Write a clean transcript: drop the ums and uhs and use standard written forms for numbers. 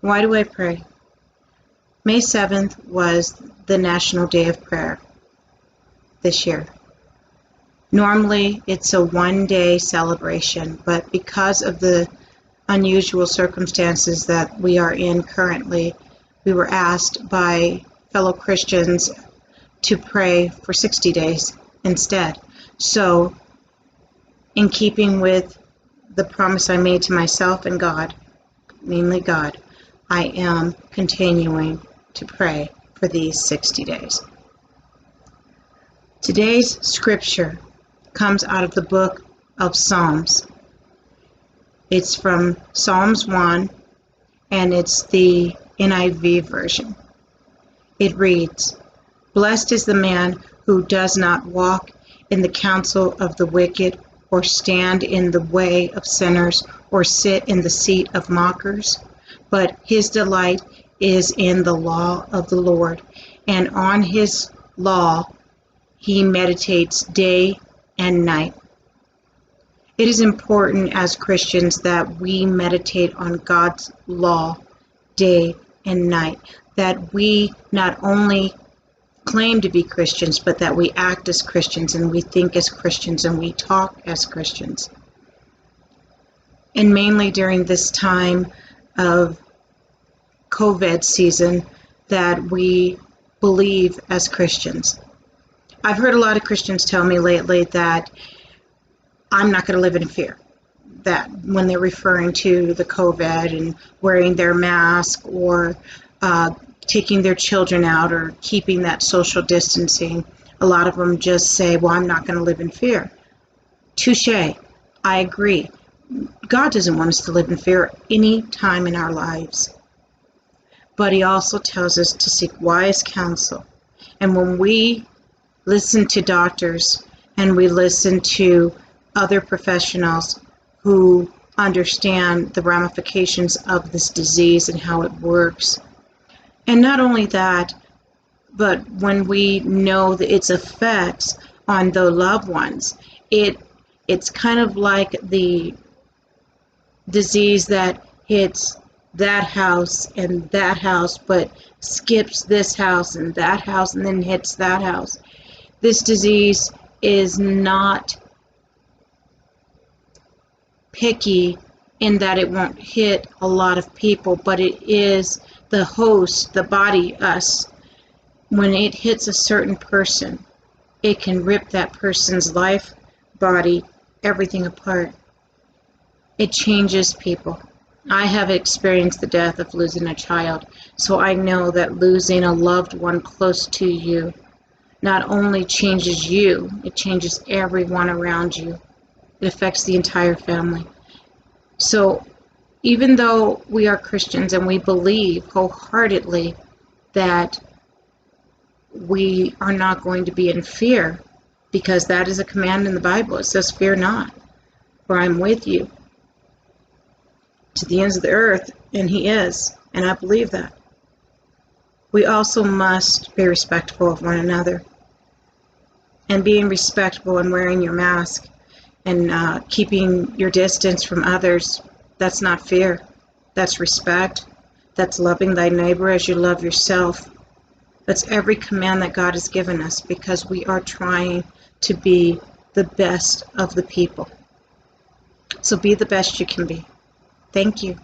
Why do I pray? May 7th was the National Day of Prayer this year. Normally, it's a one-day celebration, but because of the unusual circumstances that we are in currently, we were asked by fellow Christians to pray for 60 days instead. So, in keeping with the promise I made to myself and God, mainly God, I am continuing to pray for these 60 days. Today's scripture comes out of the book of Psalms. It's from Psalms 1, and it's the NIV version. It reads, "Blessed is the man who does not walk in the counsel of the wicked, or stand in the way of sinners, or sit in the seat of mockers, but his delight is in the law of the Lord, and on his law he meditates day and night." It is important as Christians that we meditate on God's law day and night, that we not only claim to be Christians, but that we act as Christians, and we think as Christians, and we talk as Christians. And mainly during this time of COVID season, that we believe as Christians. I've heard a lot of Christians tell me lately that I'm not going to live in fear. That when they're referring to the COVID and wearing their mask, or taking their children out, or keeping that social distancing, a lot of them just say, well, I'm not going to live in fear. Touché. I agree. God doesn't want us to live in fear any time in our lives. But he also tells us to seek wise counsel. And when we listen to doctors and we listen to other professionals who understand the ramifications of this disease and how it works, and not only that, but when we know that its effects on the loved ones, it's kind of like the disease that hits that house and that house, but skips this house and that house and then hits that house. This disease is not picky in that it won't hit a lot of people, but it is the host, the body, us. When it hits a certain person, it can rip that person's life, body, everything apart. It changes people. I have experienced the death of losing a child, so I know that losing a loved one close to you not only changes you, it changes everyone around you. It affects the entire family. So even though we are Christians and we believe wholeheartedly that we are not going to be in fear, because that is a command in the Bible. It says, fear not, for I'm with you to the ends of the earth, and he is, and I believe that. We also must be respectful of one another. And being respectful and wearing your mask and keeping your distance from others, that's not fear. That's respect. That's loving thy neighbor as you love yourself. That's every command that God has given us, because we are trying to be the best of the people. So be the best you can be. Thank you.